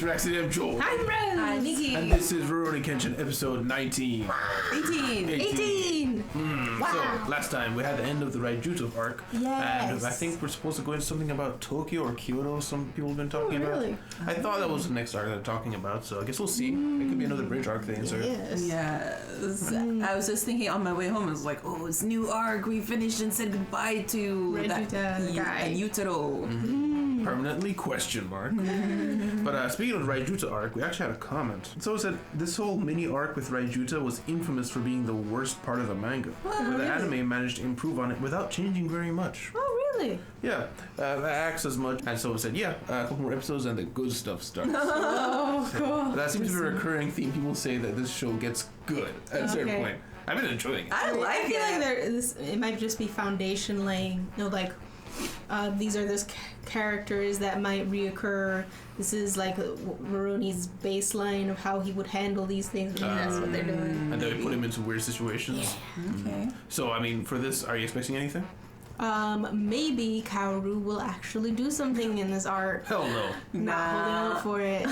Raxi, I'm Joel. I'm Rose. I'm Nikki. And this is Rurouni Kenshin, episode 19. 18. Wow. So, last time we had the end of the Raijuto arc. Yes. And I think we're supposed to go into something about Tokyo or Kyoto, some people have been talking really? about. I thought that was the next arc they're talking about, so I guess we'll see. It could be another bridge arc thing, so. Yes. I was just thinking on my way home, I was like, oh, it's new arc. We finished and said goodbye to Raijuta guy. and Yutaro. Permanently question mark. But speaking of the Raijuta arc, we actually had a comment. So it said this whole mini arc with Raijuta was infamous for being the worst part of the manga, where the anime managed to improve on it without changing very much. Oh, really? Yeah, that acts as much. And so it said, a couple more episodes and the good stuff starts. Oh, cool. That seems to be a recurring theme. People say that this show gets good at a certain point. I've been enjoying it. I like I feel like it might just be foundation laying. You know, like these are those characters that might reoccur. This is like Rurouni's baseline of how he would handle these things. Maybe that's what they're doing. And then we put him into weird situations. Yeah. Okay. So, I mean, for this, are you expecting anything? Maybe Kaoru will actually do something in this arc. Hell no. Not holding out for it.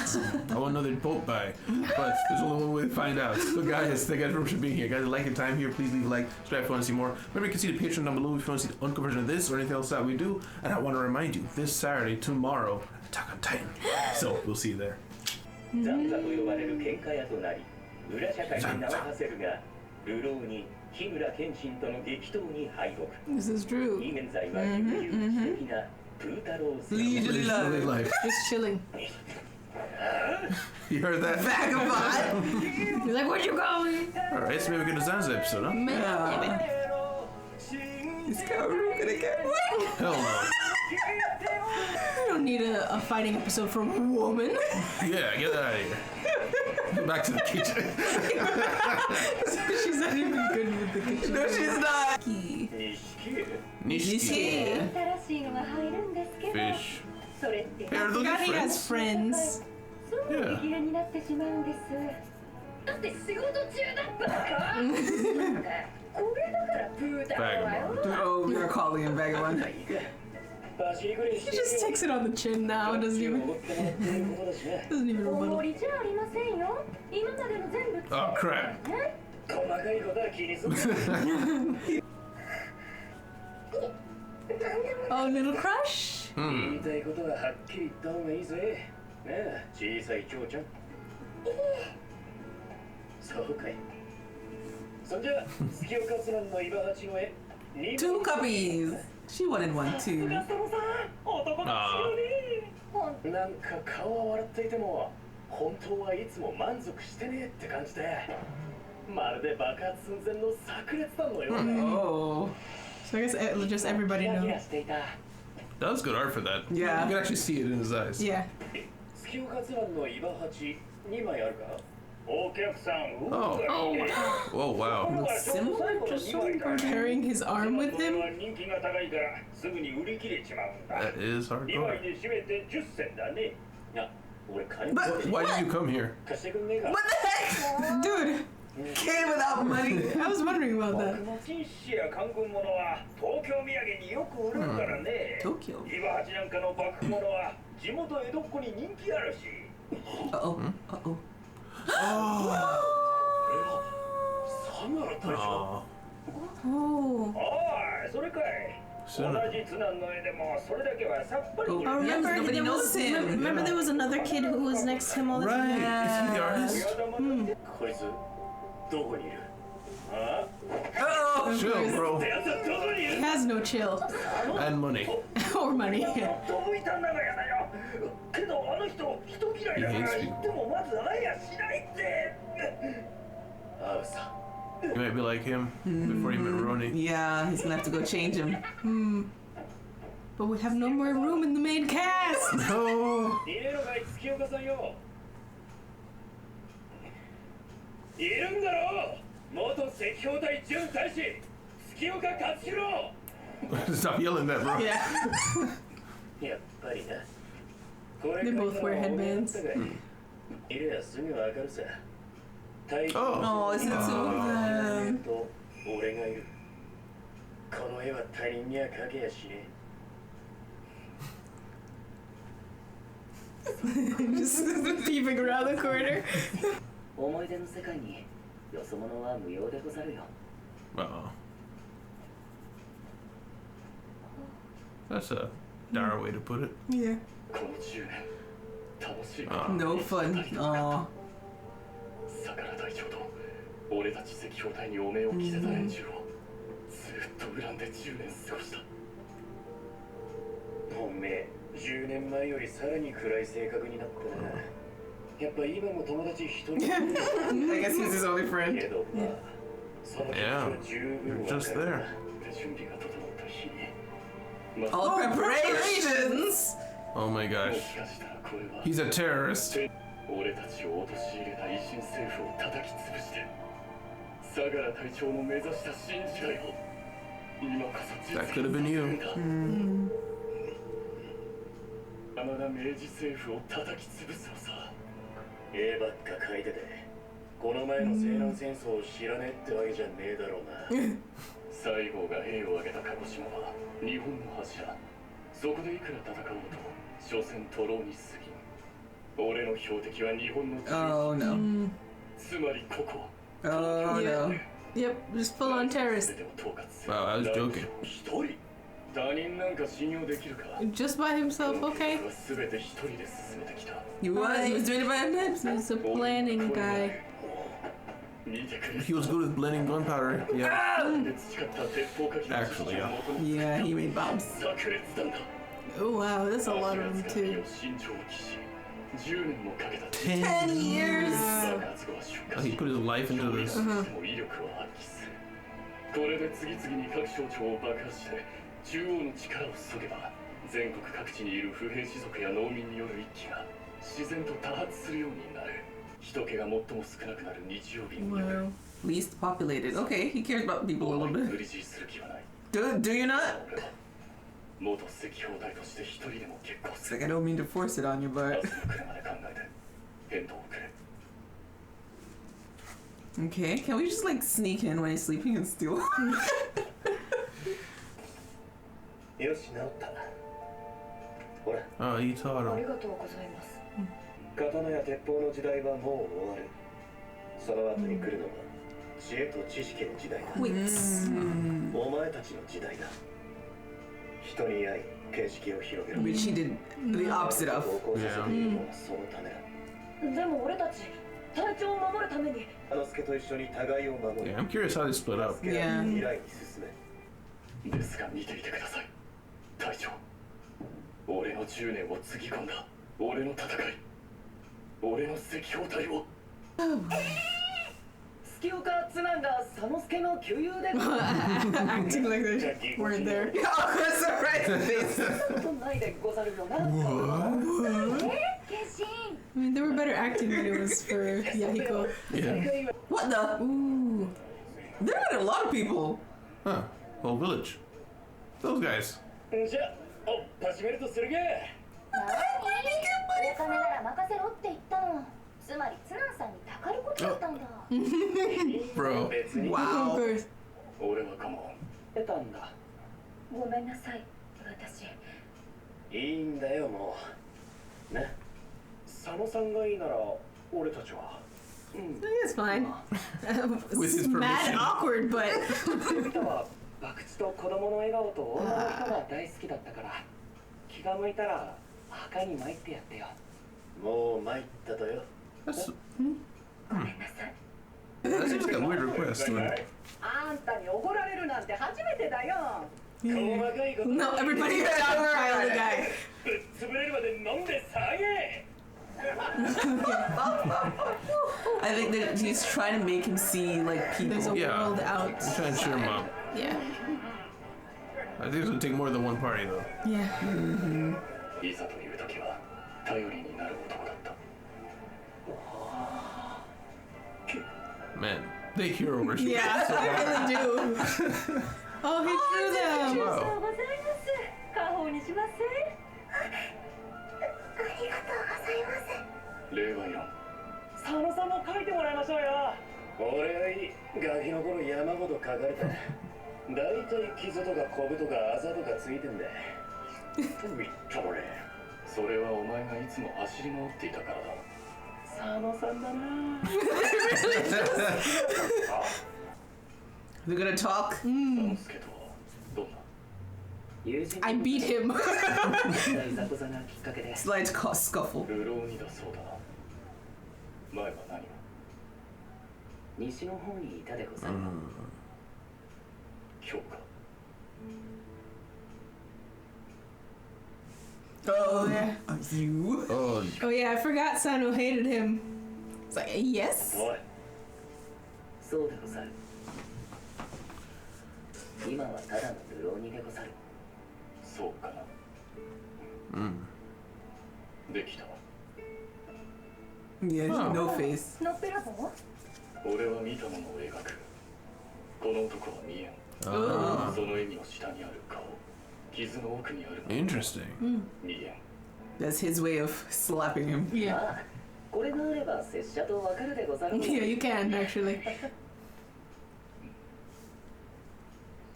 I want another boat buy. But there's only one way to find out. So guys, thank you guys for being here. Guys, like your time here. Please leave a like, subscribe if you want to see more. Remember, you can see the Patreon down below if you want to see the uncut version of this or anything else that we do. And I want to remind you, this Saturday, tomorrow, Attack on Titan. So, we'll see you there. This is true. Leisurely life. Just chilling. You heard that? Vagabond. You're like, where'd you go? Alright, so maybe we get a Zanza episode, huh? Is Kaoru gonna get Hell no. We don't need a fighting episode from a woman. Yeah, get that out of here. Get back to the kitchen. She's not even good with the kitchen. No, she's not. Nishiki. Fish. Hey, are those God, he your has friends? friends. Yeah. Vagabond. Oh, we are calling him Vagabond. He just takes it on the chin now. Doesn't even rebuttal. Oh, crap. Oh, little crush? Two cuppies. She wanted one too. なんか顔は笑っていても本当はいつも満足してねって感じでまるで爆発寸前の炸裂弾のようね Oh. So I guess just everybody キラキ knows. ラしていた That was good art for that. Yeah. You can actually see it in his eyes. Yeah. 月岡津蘭の岩八2枚あるかお客さん Oh. Oh, wow. Similar to Pairing his arm with him? 人気が高いからすぐに売り切れちまうんだ That is 2 hardcore. 枚で締めて10銭だねいや俺金 But- Why did you come here? 貸してくんねえか What the heck? Dude, Came without money. I was wondering about 僕 that. のチンシや韓国物は東京土産によく売るからね Tokyo. 岩八なんかのバッグ物は地元江戸っ子に人気あるし Uh-oh. Uh-oh. さなら大将 Oh. Oh. おいそれかい同 So, じ津南の絵でもそれだけはさっぱり Oh, I remember, yes, nobody there knows was, him. remember there was another kid who was next to him all the right. time? Is he the artist? こいつどこにいるあ Oh. Chill, bro. あやつはどこにい He る has no chill. And money. Or money. どういた長屋だよけどあの人人嫌いだから言ってもまず会えやしないって会うさ You might be like him before you met Rurouni. Yeah, he's gonna have to go change him. But we have no more room in the main cast. No. いねえのかい月岡さんよいるんだろ元赤兵隊準大使月岡勝弘 Stop yelling that, bro. Yeah. やっぱりな They both wear headbands. いれやすぐわかるさ Oh. Oh, is it two of them? と俺がいるこの絵は他人には描けやしね Just peeping around the corner. 思い出の世界によそ者は無用でござるよ。 Uh-oh. That's a dour way to put it. Yeah. この10年楽しい No fun. Aw. 相良隊長と俺たち赤兵隊に汚名を着せた連中をずっと恨んで10年過ごした。おめえ10年前よりさらに暗い性格になったな。やっぱ今も友達一人 I guess he's his only け friend. どまあその気持ち Yeah, は十分 you're わ just かる there. な。準備が整った日に All preparations. Oh my も gosh. しかしたらこれは He's a terrorist. 俺たちを陥れた維新政府を叩き潰して相良隊長の目指した新時代を今こそ実 That 現 could have been you. 山田明治政府を叩き潰すのさ。絵ばっか描いててこの前の西南戦争を知らねえってわけじゃねえだろうな。西郷が兵を挙げた鹿児島は日本の柱。そこでいくら戦おうと所詮徒労に過ぎん。俺の標的は日本の中 Oh no. つまりここ Oh no. Yep, just full on terrorist. 全てを統括する Wow, I was joking. 一人他人なんか信用できるか。 Just by himself, この計 okay? 画は全て一人で進めてきた。 He was doing it by himself. He's a planning guy. 見てくれ。 He was good with blending gunpowder. Yeah. で培った鉄砲火器の Actually, yeah. Yeah, he made bombs. 炸裂弾だ。 Oh wow, that's a lot of them 扱い too. を慎重に期し、10年もかけた 10 years. 爆発後は出 Oh, 荷 he し、 put his life into this. も威力を発揮する。これで次々に各省庁を爆破して中央の力を削げば、全国各地にいる不平士族や農民による一揆が自然と多発するようになる。人気が最も少なくなる日曜日による。 Wow. Least populated. Okay, he cares about people a お little 前に bit. 無理強いする気はない。 Do you not? 俺は元赤兵隊として一人でも結構 It's する。 like I don't mean to force it on you, 明 but 日の暮れまで考えて返答をくれ。 okay. Can we just like sneak in when he's sleeping and steal? よし、治った。ほら、 Oh, he taught あり him. がとうございます。刀や鉄砲の時代はもう終わる。その後に来るのは知恵と知識の時代だ。 Wits. お前たちの時代だ。人に会い、見識を広げろ。 Which he did the opposite 同 of. 行させているのはそのためだ。でも俺たち隊長を守るためにano助と一緒に互いを守る。 Yeah, I'm curious how they split up. 助け合い未来に進め。ですが見ていてください。隊長。俺の10年をつぎ込んだ。俺の戦い。俺の赤兵隊を。月岡津南が佐之助の旧友で。 Acting like they weren't there. Oh, that's a right face. ことないでござるよな。決心 I mean, there were better acting videos for Yahiko. Yeah. What the? Ooh. There are a lot of people. Huh. Whole village. Those guys. じゃあ、おっ始めるとするげ。お金なら任せろって言ったの。つまり津南さんにたかることだったんだ。 Bro. 別に Of Wow. course. 俺はかも得たんだ。ごめんなさい、私。いいんだよもう。ね。佐野さんがいいなら俺たちは。It's fine. With his Mad permission. awkward, but 歌は博打と子供の笑顔と女の人が大好きだったから気が向いたら墓に参ってやってよ。もう参ったとよ。 That's, ごめんなさい。 that seems like a weird request. あんたにおごられるなんて初めてだよ。細かいこと no, everybody dogpile the guy. ぶっ潰れるまで飲んで騒げ。 I think that he's trying to make him see like There's a people. Yeah. world out. I'm trying to cheer him up. Yeah. I think it's gonna take more than one party though. Yeah. いざという時は頼りになる男だった。 Man, they hero worship. Yeah, I really do. Oh, he drew them. ご Wow. ざいます。家宝にします。ありがとうございます。令和4。佐野さんも書いてもらいましょうよ。俺はいい。ガキの頃山ほど書かれた。大体傷とかコブとかあざとかついてんだ。みっともね。それはお前がいつも走り回っていたからだ。佐野さんだな。 We're gonna talk. 佐野助とはどんな？ I beat him. いざこざがきっかけで Slight scuffle. ルローニだそうだな。前は何を？西の方にいたでござる。今日か。 Oh, you? Oh, Oh yeah, I forgot Sano hated him. It's like, yes. おい。そうでござる。今はただの流浪人でござる。そうかな。できたわ。 Yeah, no face. のっぺらぼう？俺は見たものを描く。この男は見えん。 ah, その意味の下にある顔。傷の奥にあるもの。 interesting. 見えん。 That's his way of slapping him. Yeah. ああ、これがあれば拙者とわかるでござる。 Yeah, you can actually.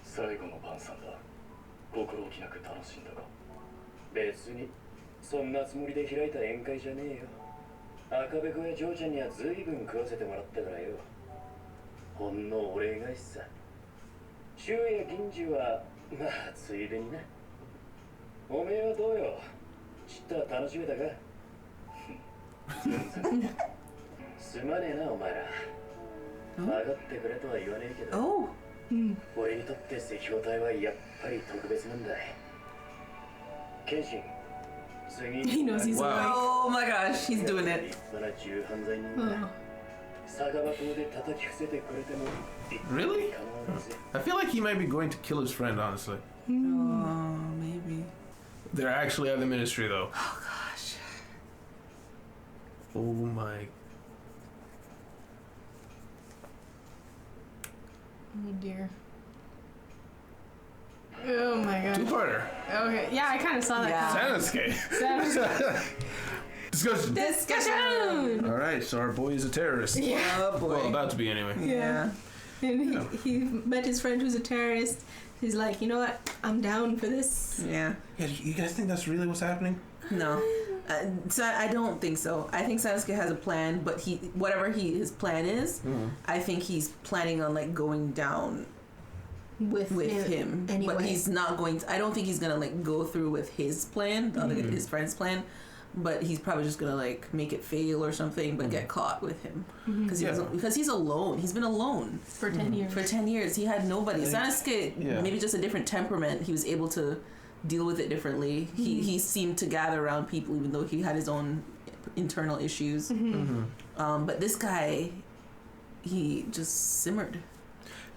最後の晩餐だ。心置きなく楽しんだか？別にそんなつもりで開いた宴会じゃねえよ。赤べこや嬢ちゃんには随分食わせてもらったからよ。ほんのお礼返しさ。昼夜銀次はまあついでにな。おめえはどうよ？ちったら楽しめたか？全然。すまねえなお前ら。分かってくれとは言わねえけど。 Oh. 俺にとって赤報隊はやっぱり特別なんだ。謙信、次 He knows he's Wow. Oh my gosh, he's doing it. 立派な重犯罪人だ。 Oh. 酒場島で叩き伏せてくれても Really? 構わないぜ。 I feel like he might be going to kill his friend, honestly. Oh, maybe. They're actually at the ministry, though. Oh gosh. Oh my. Oh dear. Oh my god. Two-parter. Okay, yeah, I kind of saw that. Yeah. Sanosuke. Discussion. Discussion. All right, so our boy is a terrorist. Yeah. Oh boy. Well, about to be anyway. Yeah. And he met his friend who's a terrorist. He's like, you know what? I'm down for this. Yeah. Yeah, you guys think that's really what's happening? No. So I don't think so. I think Sanosuke has a plan, but whatever his plan is, I think he's planning on like going down With him. Anyway. But he's not going to, I don't think he's gonna like go through with his plan, his friend's plan. But he's probably just gonna like make it fail or something, but get caught with him because he's alone. He's been alone for 10 years. for 10 years. He had nobody. Sanosuke, Yeah. maybe just a different temperament. He was able to deal with it differently. He seemed to gather around people even though he had his own internal issues. But this guy, he just simmered.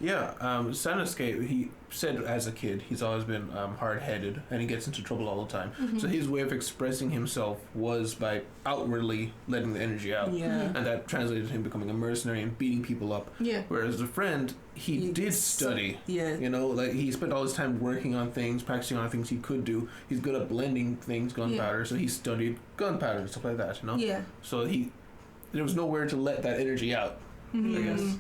Yeah, Sanosuke, he said as a kid he's always been hard-headed and he gets into trouble all the time. So his way of expressing himself was by outwardly letting the energy out. Yeah. And that translated to him becoming a mercenary and beating people up. Yeah. Whereas a friend, he did study. Yeah. You know, like he spent all his time working on things, practicing on things he could do. He's good at blending things, gunpowder, so he studied gunpowder and stuff like that, you know? Yeah. So there was nowhere to let that energy out, I guess.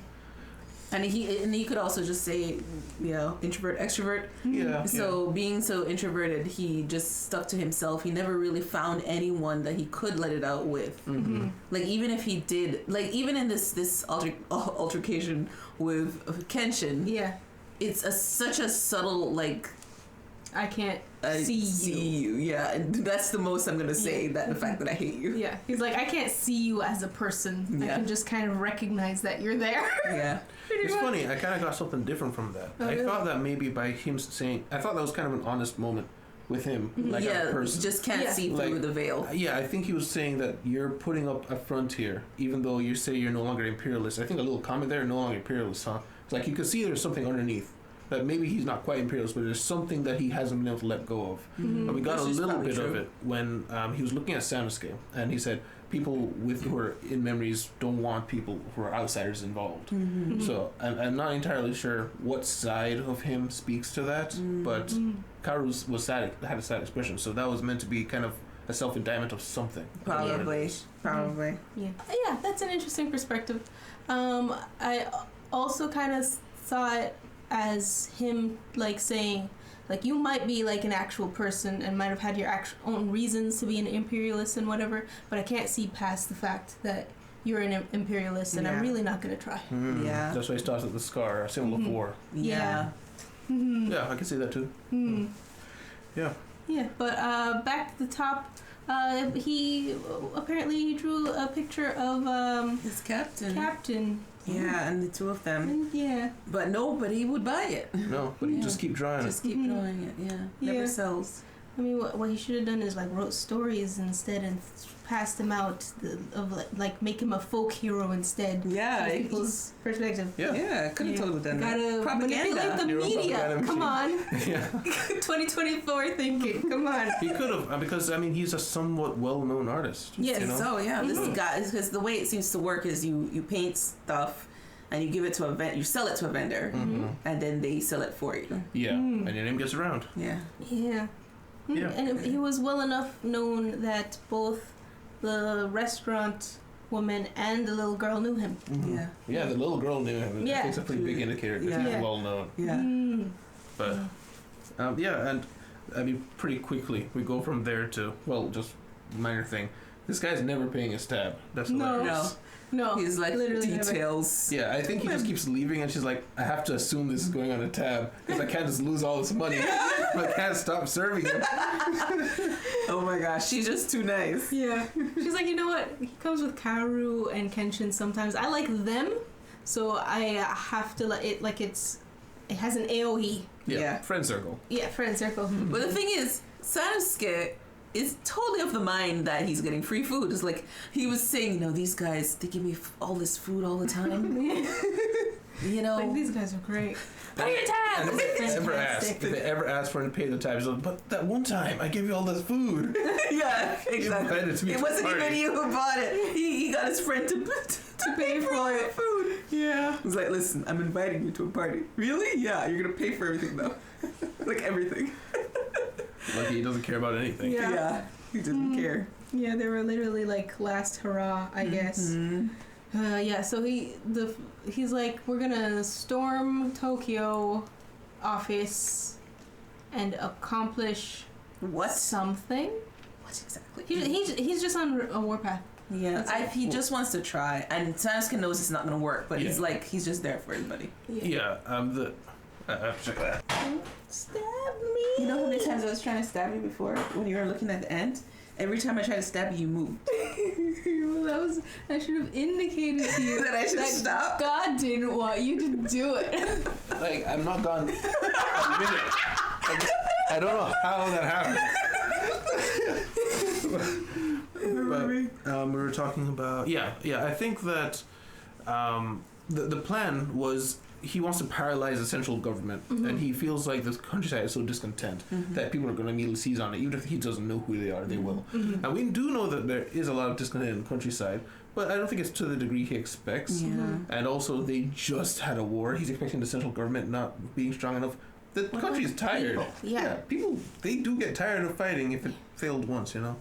And he could also just say, you know, introvert, extrovert. Yeah. So being so introverted, he just stuck to himself. He never really found anyone that he could let it out with. Like even if he did, like even in this altercation with Kenshin, Yeah. it's such a subtle like I can't I see you. Yeah, and that's the most I'm gonna say. That the fact that I hate you. Yeah. He's like, I can't see you as a person. I Yeah. can just kind of recognize that you're there. Yeah. It's funny, I kind of got something different from that. Oh, I really? thought that maybe by him saying, I thought that was kind of an honest moment with him, like yeah. a person. Just can't Yeah. see through Like, the veil. Yeah, I think he was saying that you're putting up a frontier, even though you say you're no longer imperialist. I think a little comment there, no longer imperialist, huh? It's like you could see there's something underneath. That maybe he's not quite imperialist, but there's something that he hasn't been able to let go of. And we got This a is little probably bit of true. it when he was looking at Sanosuke, and he said people who are in memories don't want people who are outsiders involved. So I'm not entirely sure what side of him speaks to that, but Karu was sad, had a sad expression, so that was meant to be kind of a self-indictment of something. Probably. Probably. Yeah, that's an interesting perspective. I also kind of saw it as him like saying, like you might be like an actual person and might have had your own reasons to be an imperialist and whatever, but I can't see past the fact that you're an imperialist and I'm really not gonna try. Yeah. That's why he starts with the scar, a symbol of war. Yeah. Yeah, I can see that too. Yeah. Yeah, but back to the top, he apparently drew a picture of His captain. Captain. Yeah, and the two of them. And, yeah. But nobody would buy it. No, but you just keep drawing Just keep drawing it, yeah. Yeah. Never sells. I mean, what he should have done is like wrote stories instead and passed him out like make him a folk hero instead. Yeah. From people's perspective. Yeah. Yeah, could have totally done that. Gotta Propaganda. manipulate the You're a media. propaganda Come on. Yeah. 2024 thinking. Come on. He could have, because I mean, he's a somewhat well-known artist. Yes. You know? So yeah, this guy, because the way it seems to work is you paint stuff and you give it to a you sell it to a vendor, and then they sell it for you. Yeah, and your name gets around. Yeah. Yeah. Yeah. And he was well enough known that both the restaurant woman and the little girl knew him. Yeah. Yeah, the little girl knew him. Yeah. I think it's a pretty big indicator because Yeah. he's well-known. Yeah. But, yeah, and I mean, pretty quickly, we go from there to, well, just minor thing. This guy's never paying his tab. That's No. hilarious. No. He's like literally never. details. Yeah, I think he just keeps leaving, and she's like, I have to assume this is going on a tab because I can't just lose all this money. I can't stop serving him. Oh my gosh, she's just too nice. Yeah. She's like, you know what? He comes with Kaoru and Kenshin sometimes. I like them, so I have to let it like it has an AOE. Yeah. Friend circle. Yeah, friend circle. But the thing is, Sanosuke is totally of the mind that he's getting free food. It's like he was saying, you know, these guys, they give me all this food all the time. You know, Like these guys are great. pay your tab. And if Fantastic. they ever ask for him to pay the tab, he's like, but that one time I gave you all this food. Yeah, exactly. invited to me It to wasn't the even party. you who bought it. He got his friend to pay for it. Food. Yeah. He's like, listen, I'm inviting you to a party. Really? Yeah, you're gonna pay for everything though. Like everything. Lucky he doesn't care about anything. Yeah. He doesn't care. Yeah, they were literally like last hurrah, I guess. Yeah, so he's like, we're gonna storm Tokyo office and accomplish What? something. What exactly? He's just on a warpath. Yeah, he just wants to try, and Sanosuke knows it's not gonna work, but he's Yeah. like, he's just there for everybody. Yeah, check that. Stab me. You know how many times I was trying to stab you before when you were looking at the end? Every time I tried to stab you, you moved. Well, I should have indicated to you That I should stop? God didn't want you to do it. Like, I'm not gone a minute. I don't know how that happened. But we were talking about I think that the plan was he wants to paralyze the central government, and he feels like the countryside is so discontent that people are going to immediately seize on it. Even if he doesn't know who they are, they will. And we do know that there is a lot of discontent in the countryside, but I don't think it's to the degree he expects. And also, they just had a war. He's expecting the central government not being strong enough. The country is tired. People? Yeah. People, they do get tired of fighting if it failed once, you know?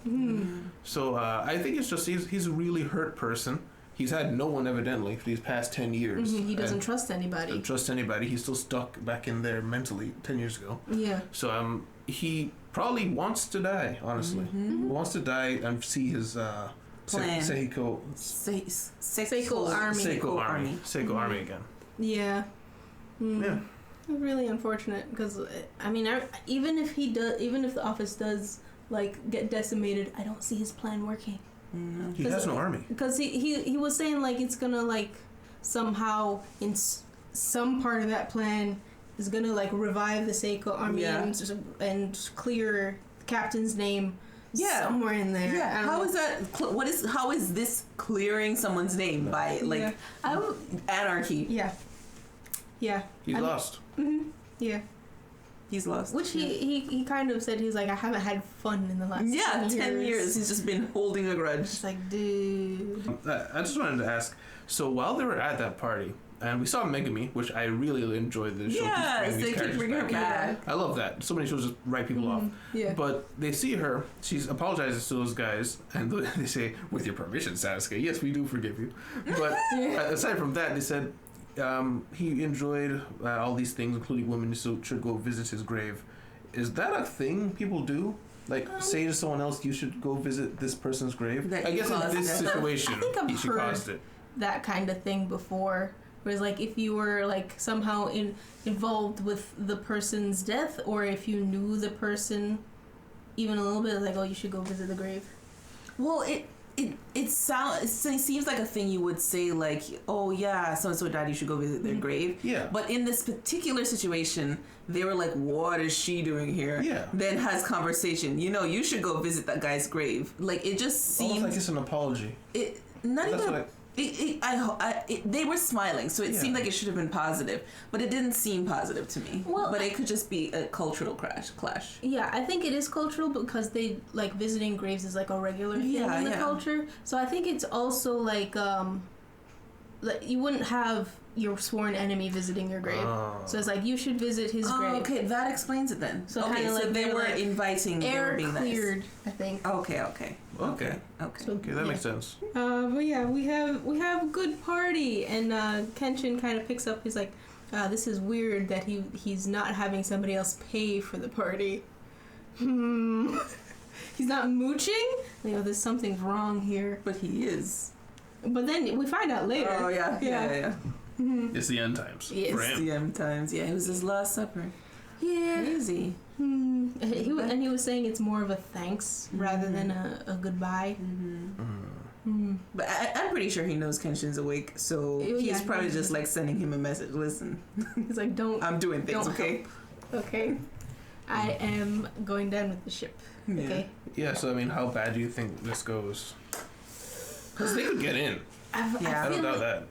So I think it's just he's a really hurt person. He's had no one, evidently, for these past 10 years. He doesn't trust anybody. Doesn't trust anybody. He's still stuck back in there mentally 10 years ago. Yeah. So he probably wants to die, honestly. Wants to die and see his Plan. Seiko Army. Seiko Army again. Yeah. Yeah. Really unfortunate because I mean, even if the office does like get decimated, I don't see his plan working. He has no army. Because he was saying like it's gonna like somehow in some part of that plan is gonna like revive the Seiko Army and clear the captain's name somewhere in there. Yeah. How is this clearing someone's name by like anarchy? Yeah. Yeah. He's lost. Yeah. He's lost. Which he kind of said, he's like, I haven't had fun in the last 10 years. He's just been holding a grudge. It's like, dude. I just wanted to ask, so while they were at that party, and we saw Megami, which I really enjoyed the show. Yes, they keep bringing her back. I love that. So many shows just write people off. Yeah. But they see her, she apologizes to those guys, and they say, with your permission, Sanosuke, yes, we do forgive you. But aside from that, they said, he enjoyed all these things, including women, so should go visit his grave is that a thing people do? Like, say to someone else, you should go visit this person's grave? That I you guess in caused this it. situation, I think I've she heard caused it. that kind of thing before. Whereas, like, if you were like somehow involved with the person's death, or if you knew the person even a little bit, like, oh, you should go visit the grave. Well, it seems like a thing you would say, like, oh yeah, so and so died, you should go visit their grave. Yeah. But in this particular situation, they were like, what is she doing here? Yeah. Then has conversation. You should go visit that guy's grave. Like, it just seems Almost like it's an apology. it not That's even. what They were smiling, so it Yeah. seemed like it should have been positive, but it didn't seem positive to me. Well, but it could just be a cultural clash. Yeah, I think it is cultural because they like visiting graves is like a regular thing in the culture. So I think it's also like you wouldn't have your sworn enemy visiting your grave. So it's like you should visit his grave. Okay, that explains it then. So okay, kinda so like they they're, were like, inviting, they were Air being cleared, I think. nice. Okay. Okay. So, Okay, that makes sense. But yeah, we have a good party, and Kenshin kind of picks up. He's like, "This is weird that he's not having somebody else pay for the party. He's not mooching. There's something's wrong here." But he is. But then we find out later. Oh yeah. It's the end times. Yes. For him. CM times. Yeah, it was his last supper. Yeah. Crazy. He was saying it's more of a thanks rather than a goodbye. But I'm pretty sure he knows Kenshin's awake, so Yeah, he's probably he's- just like sending him a message. Listen, He's like, don't. I'm doing things, Don't okay? Okay. I am going down with the ship. Yeah. Okay. Yeah, so I mean, how bad do you think this goes? Because they could get in. I Yeah. I feel don't doubt like that.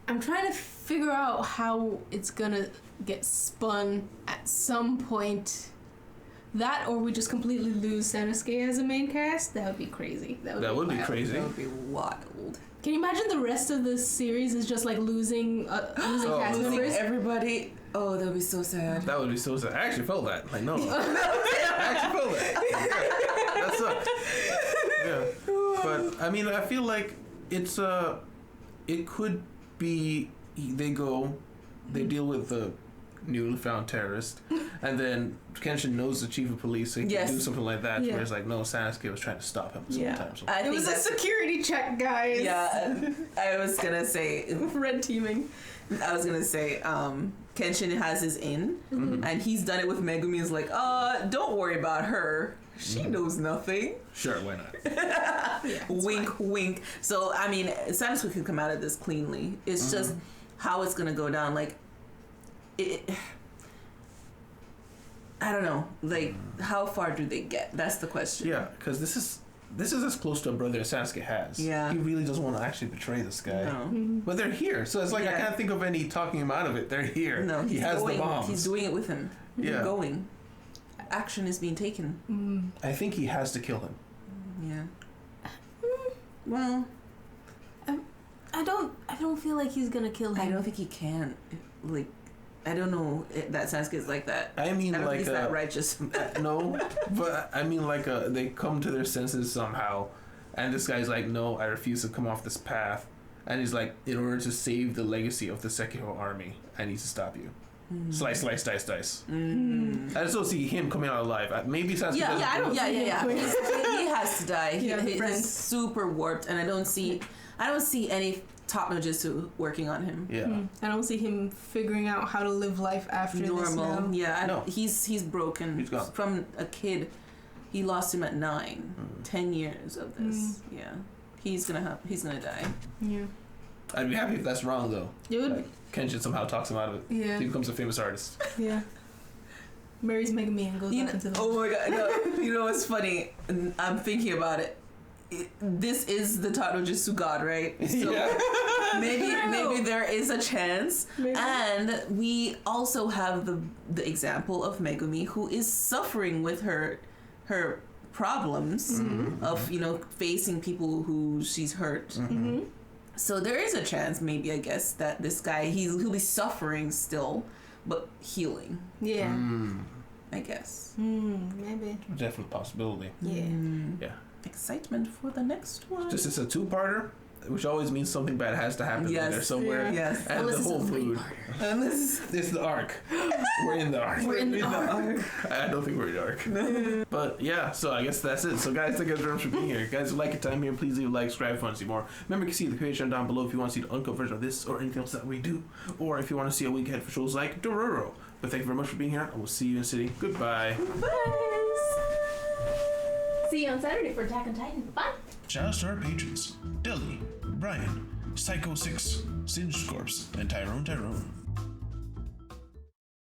I'm trying to figure out how it's gonna get spun at some point. That, or we just completely lose Sanosuke as a main cast. That would be crazy. That would be wild. Crazy. That would be wild. Can you imagine the rest of the series is just like losing cast Losing members? everybody. Oh, that would be so sad. That would be so sad. I actually felt that. Like, no. I actually felt that. That sucked. Yeah. But, I mean, I feel like it's, it could be, they deal with the newly found terrorist, and then Kenshin knows the chief of police, so he can do something like that, where it's like, no, Sanosuke was trying to stop him sometimes. I It think was a that's security check, guys. Yeah, I was gonna say Red teaming. I was gonna say Kenshin has his in, and he's done it with Megumi. Is like, don't worry about her. She knows nothing. Sure, why not? Wink, wink. So I mean, Sanosuke can come out of this cleanly. It's just how it's gonna go down. Like, I don't know. Like, how far do they get? That's the question. Yeah, because this is as close to a brother as Sanosuke has. Yeah. He really doesn't want to actually betray this guy. No. But they're here, so it's like I can't think of any talking him out of it. They're here. No, he has going, the bombs. He's doing it with him. Yeah. Going. Action is being taken. I think he has to kill him. Yeah. Well, I don't feel like he's gonna kill him. I don't think he can. Like, I don't know that Sasuke is like that. I mean, I don't like think he's that righteous. No, but I mean, like they come to their senses somehow, and this guy's like, no, I refuse to come off this path, and he's like, in order to save the legacy of the Sekiro army, I need to stop you. Slice, slice, dice, dice. I just don't see him coming out alive. Maybe Sasuke. Yeah, he has to die. He's friends. super warped, and I don't see any top no jutsu working on him. Yeah. I don't see him figuring out how to live life after this now. Yeah, he's broken. He's gone. From a kid. He lost him at 9. 10 years of this. Yeah, he's gonna die. Yeah. I'd be happy if that's wrong though. It would. Like, Kenshin somehow talks him out of it. Yeah. He becomes a famous artist. Yeah. Marries Megumi and goes off into the. Oh my god! No, you know what's funny? I'm thinking about it. This is the Tato Jutsu god, right? So maybe there is a chance. Maybe. And we also have the example of Megumi, who is suffering with her problems of facing people who she's hurt. So there is a chance, maybe, I guess, that this guy he'll be suffering still, but healing. Yeah. I guess. Maybe. Definite possibility. Yeah. Yeah. Excitement for the next one. This is a two-parter, which always means something bad has to happen in there somewhere. Yes. And Unless the it's whole a mood. It's the arc. We're in the arc. We're in the arc. I don't think we're in the arc. No. But yeah, so I guess that's it. So guys, thank you very much for being here. Guys, if you like your time here, please leave a like, subscribe if you want to see more. Remember, you can see the Patreon down below if you want to see the uncut version of this or anything else that we do. Or if you want to see a week ahead for shows like Dororo. But thank you very much for being here. I will see you in the city. Goodbye. See you on Saturday for Attack on Titan. Bye. Shout out to our patrons: Deli, Brian, Psycho 6, Singe Corpse, and Tyrone.